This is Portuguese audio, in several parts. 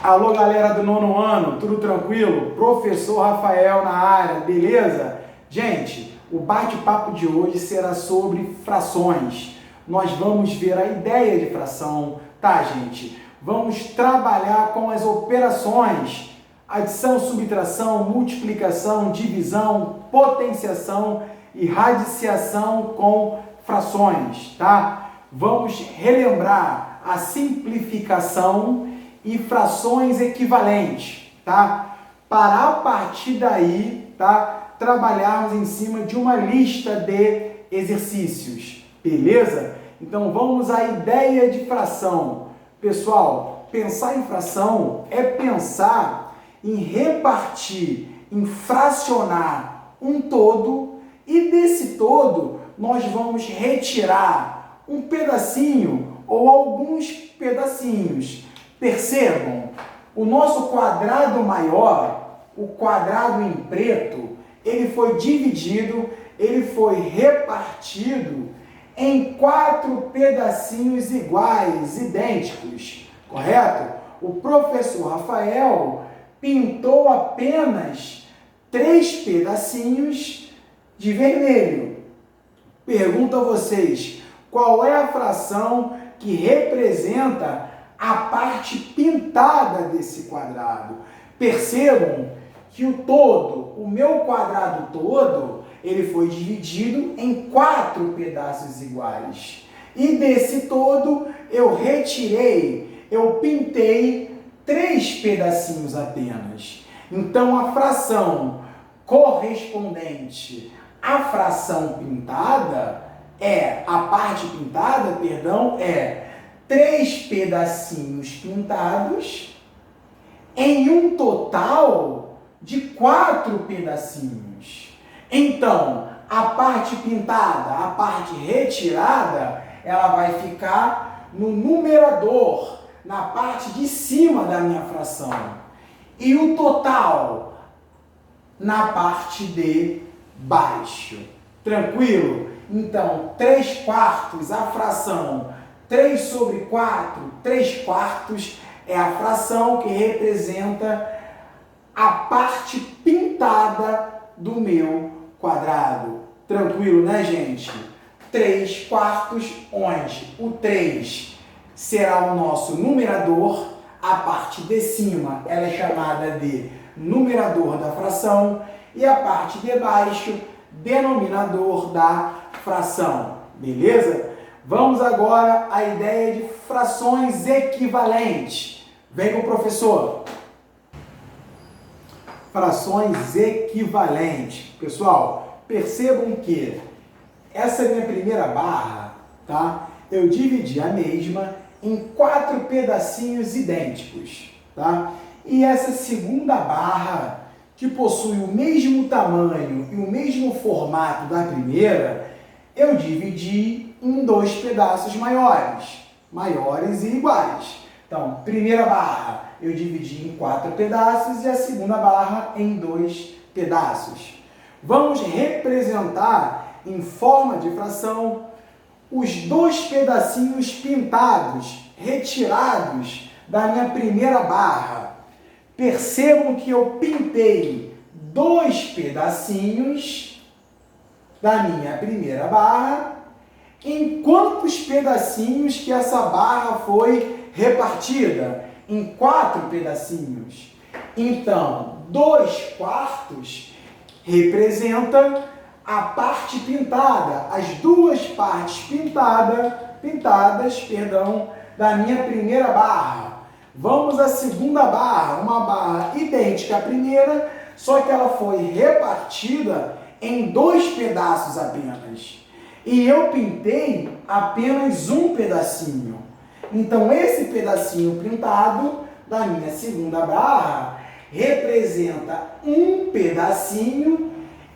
Alô, galera do nono ano, tudo tranquilo? Professor Rafael na área, beleza? Gente, o bate-papo de hoje será sobre frações. Nós vamos ver a ideia de fração, tá, gente? Vamos trabalhar com as operações: adição, subtração, multiplicação, divisão, potenciação e radiciação com frações, tá? Vamos relembrar a simplificação e frações equivalentes, tá? Para a partir daí, tá? Trabalharmos em cima de uma lista de exercícios, beleza? Então vamos à ideia de fração. Pessoal, pensar em fração é pensar em repartir, em fracionar um todo, e desse todo nós vamos retirar um pedacinho ou alguns pedacinhos. Percebam, o nosso quadrado maior, o quadrado em preto, ele foi dividido, ele foi repartido em 4 pedacinhos iguais, idênticos, correto? O professor Rafael pintou apenas 3 pedacinhos de vermelho. Pergunto a vocês, qual é a fração que representa a parte pintada desse quadrado? Percebam que o todo, o meu quadrado todo, ele foi dividido em 4 pedaços iguais. E desse todo, eu retirei, eu pintei 3 pedacinhos apenas. Então, a fração correspondente à fração pintada a parte pintada, perdão, é 3 pedacinhos pintados em um total de 4 pedacinhos. Então, a parte pintada, a parte retirada, ela vai ficar no numerador, na parte de cima da minha fração. E o total na parte de baixo. Tranquilo? Então, 3 quartos, a fração 3 sobre 4, 3 quartos é a fração que representa a parte pintada do meu quadrado. Tranquilo, né, gente? 3 quartos, onde o 3 será o nosso numerador, a parte de cima ela é chamada de numerador da fração e a parte de baixo, denominador da fração. Beleza? Vamos agora à ideia de frações equivalentes. Vem com o professor. Frações equivalentes. Pessoal, percebam que essa minha primeira barra, tá? Eu dividi a mesma em 4 pedacinhos idênticos, tá? E essa segunda barra, que possui o mesmo tamanho e o mesmo formato da primeira, eu dividi em 2 pedaços maiores e iguais. Então, primeira barra eu dividi em 4 pedaços e a segunda barra em 2 pedaços. Vamos representar em forma de fração os 2 pedacinhos pintados, retirados da minha primeira barra. Percebam que eu pintei 2 pedacinhos da minha primeira barra. Em quantos pedacinhos que essa barra foi repartida? Em 4 pedacinhos. Então, 2 quartos representa a parte pintada, as 2 partes pintadas, da minha primeira barra. Vamos à segunda barra, uma barra idêntica à primeira, só que ela foi repartida em 2 pedaços apenas. E eu pintei apenas um pedacinho. Então, esse pedacinho pintado da minha segunda barra representa um pedacinho.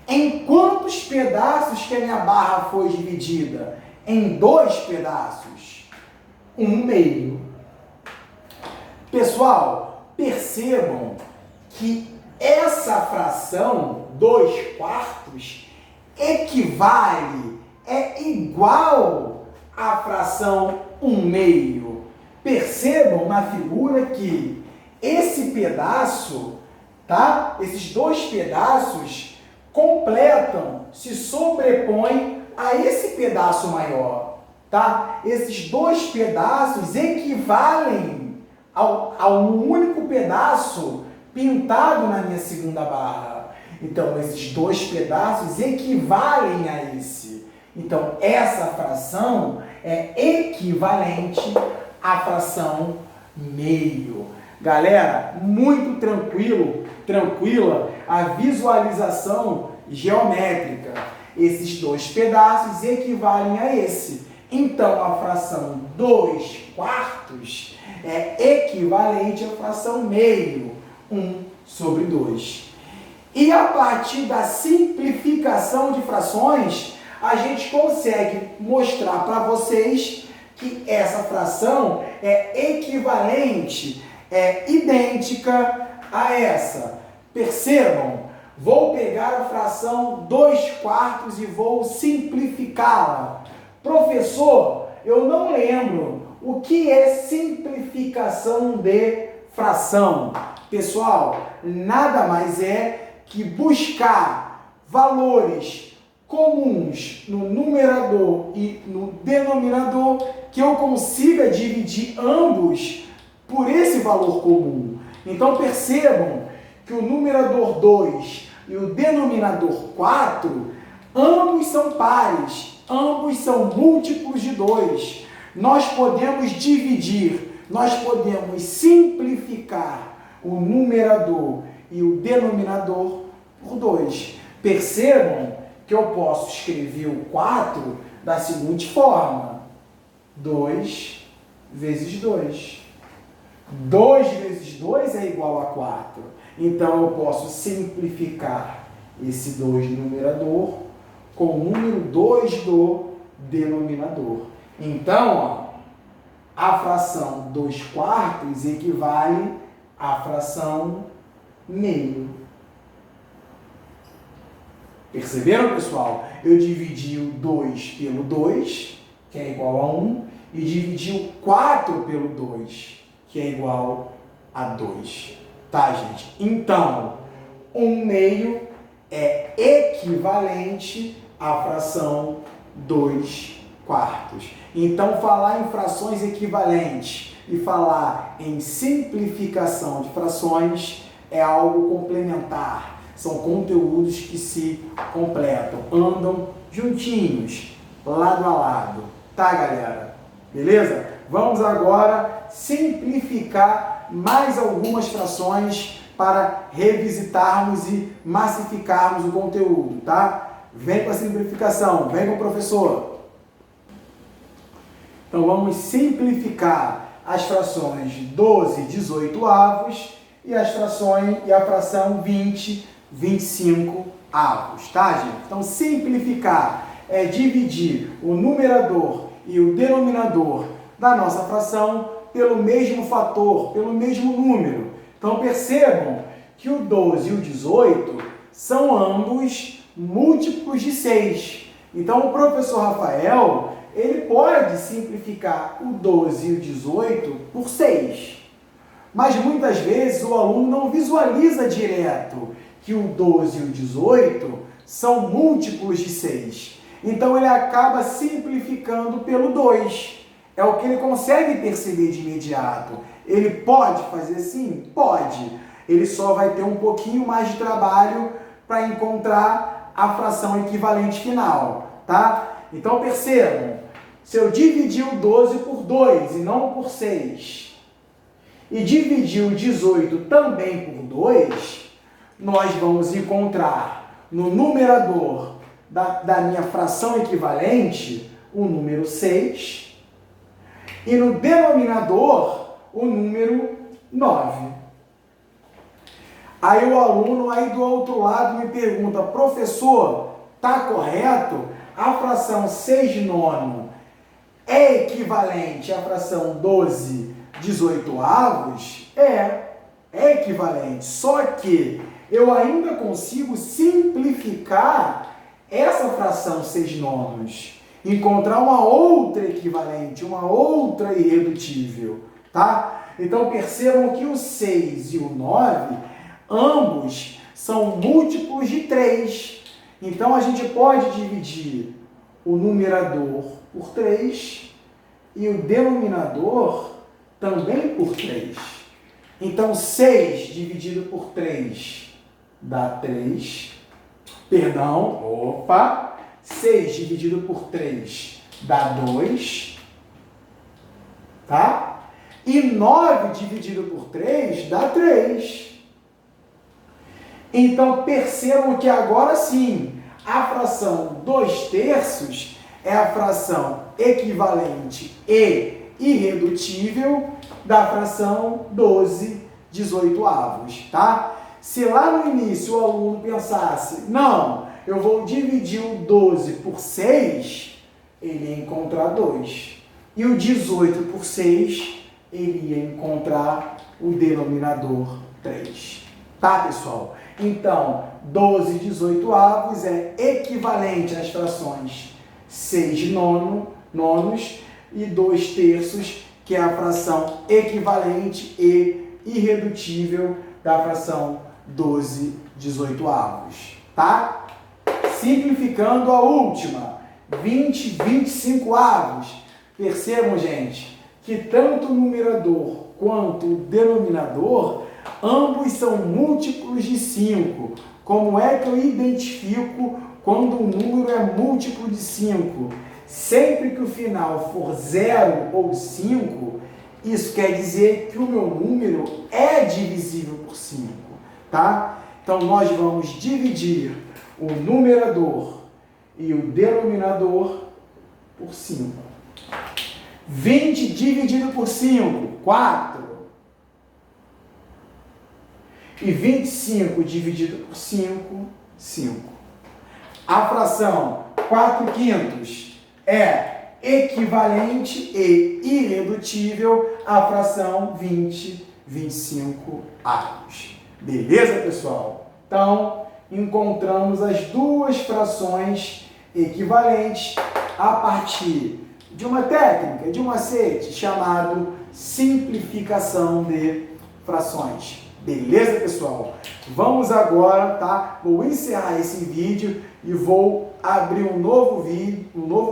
Em quantos pedaços que a minha barra foi dividida? Em 2 pedaços. 1/2. Pessoal, percebam que essa fração, 2 quartos, é igual à fração 1/2. Percebam na figura que esse pedaço, tá? Esses dois pedaços completam, se sobrepõem a esse pedaço maior, tá? Esses dois pedaços equivalem a um único pedaço pintado na minha segunda barra. Então, esses dois pedaços equivalem a esse. Então, essa fração é equivalente à fração meio. Galera, muito tranquila a visualização geométrica. Esses dois pedaços equivalem a esse. Então, a fração 2/4 é equivalente à fração meio, 1/2. E a partir da simplificação de frações, a gente consegue mostrar para vocês que essa fração é equivalente, é idêntica a essa. Percebam? Vou pegar a fração 2/4 e vou simplificá-la. Professor, eu não lembro o que é simplificação de fração. Pessoal, nada mais é que buscar valores comuns no numerador e no denominador, que eu consiga dividir ambos por esse valor comum. Então percebam que o numerador 2 e o denominador 4, ambos são pares, ambos são múltiplos de 2. Nós podemos dividir, nós podemos simplificar o numerador e o denominador por 2. Percebam que eu posso escrever o 4 da seguinte forma: 2 vezes 2. 2 vezes 2 é igual a 4. Então, eu posso simplificar esse 2 do numerador com o número 2 do denominador. Então, ó, a fração 2/4 equivale à fração meio. Perceberam, pessoal? Eu dividi o 2 pelo 2, que é igual a 1, e dividi o 4 pelo 2, que é igual a 2. Tá, gente? Então, 1/2 é equivalente à fração 2/4. Então, falar em frações equivalentes e falar em simplificação de frações é algo complementar. São conteúdos que se completam, andam juntinhos, lado a lado. Tá, galera? Beleza? Vamos agora simplificar mais algumas frações para revisitarmos e massificarmos o conteúdo, tá? Vem com a simplificação, vem com o professor. Então vamos simplificar as frações 12/18 e a fração 20/25, tá, gente? Então simplificar é dividir o numerador e o denominador da nossa fração pelo mesmo fator, pelo mesmo número. Então percebam que o 12 e o 18 são ambos múltiplos de 6. Então o professor Rafael, ele pode simplificar o 12 e o 18 por 6. Mas muitas vezes o aluno não visualiza direto que o 12 e o 18 são múltiplos de 6. Então ele acaba simplificando pelo 2. É o que ele consegue perceber de imediato. Ele pode fazer assim? Pode. Ele só vai ter um pouquinho mais de trabalho para encontrar a fração equivalente final, tá? Então percebam, se eu dividir o 12 por 2 e não por 6, e dividir o 18 também por 2, nós vamos encontrar no numerador da minha fração equivalente o número 6 e no denominador o número 9. Aí o aluno aí do outro lado me pergunta: professor, tá correto? A fração 6/9 é equivalente à fração 12/18? É equivalente. Só que eu ainda consigo simplificar essa fração 6/9, encontrar uma outra equivalente, uma outra irredutível, tá? Então percebam que o 6 e o 9, ambos são múltiplos de 3. Então a gente pode dividir o numerador por 3 e o denominador também por 3. Então 6 dividido por 3 dá 3. Perdão, 6 dividido por 3 dá 2. Tá? E 9 dividido por 3 dá 3. Então, percebam que agora sim, a fração 2/3 é a fração equivalente e irredutível da fração 12/18, tá? Se lá no início o aluno pensasse, não, eu vou dividir o 12 por 6, ele ia encontrar 2. E o 18 por 6, ele ia encontrar o denominador 3. Tá, pessoal? Então, 12/18 é equivalente às frações 6 nonos e 2/3, que é a fração equivalente e irredutível da fração 12/18, tá? Simplificando a última, 20/25. Percebam, gente, que tanto o numerador quanto o denominador, ambos são múltiplos de 5. Como é que eu identifico quando um número é múltiplo de 5? Sempre que o final for 0 ou 5, isso quer dizer que o meu número é divisível por 5, tá? Então, nós vamos dividir o numerador e o denominador por 5. 20 dividido por 5, 4. E 25 dividido por 5, 5. A fração 4/5 é equivalente e irredutível à fração 20/25. Beleza, pessoal? Então, encontramos as duas frações equivalentes a partir de uma técnica, de um macete chamado simplificação de frações. Beleza, pessoal? Vamos agora, tá? Vou encerrar esse vídeo e vou abrir um novo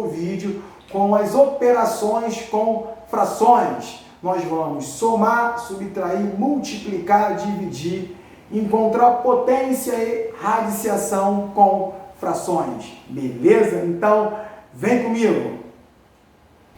vídeo com as operações com frações. Nós vamos somar, subtrair, multiplicar, dividir, encontrar potência e radiciação com frações. Beleza? Então, vem comigo!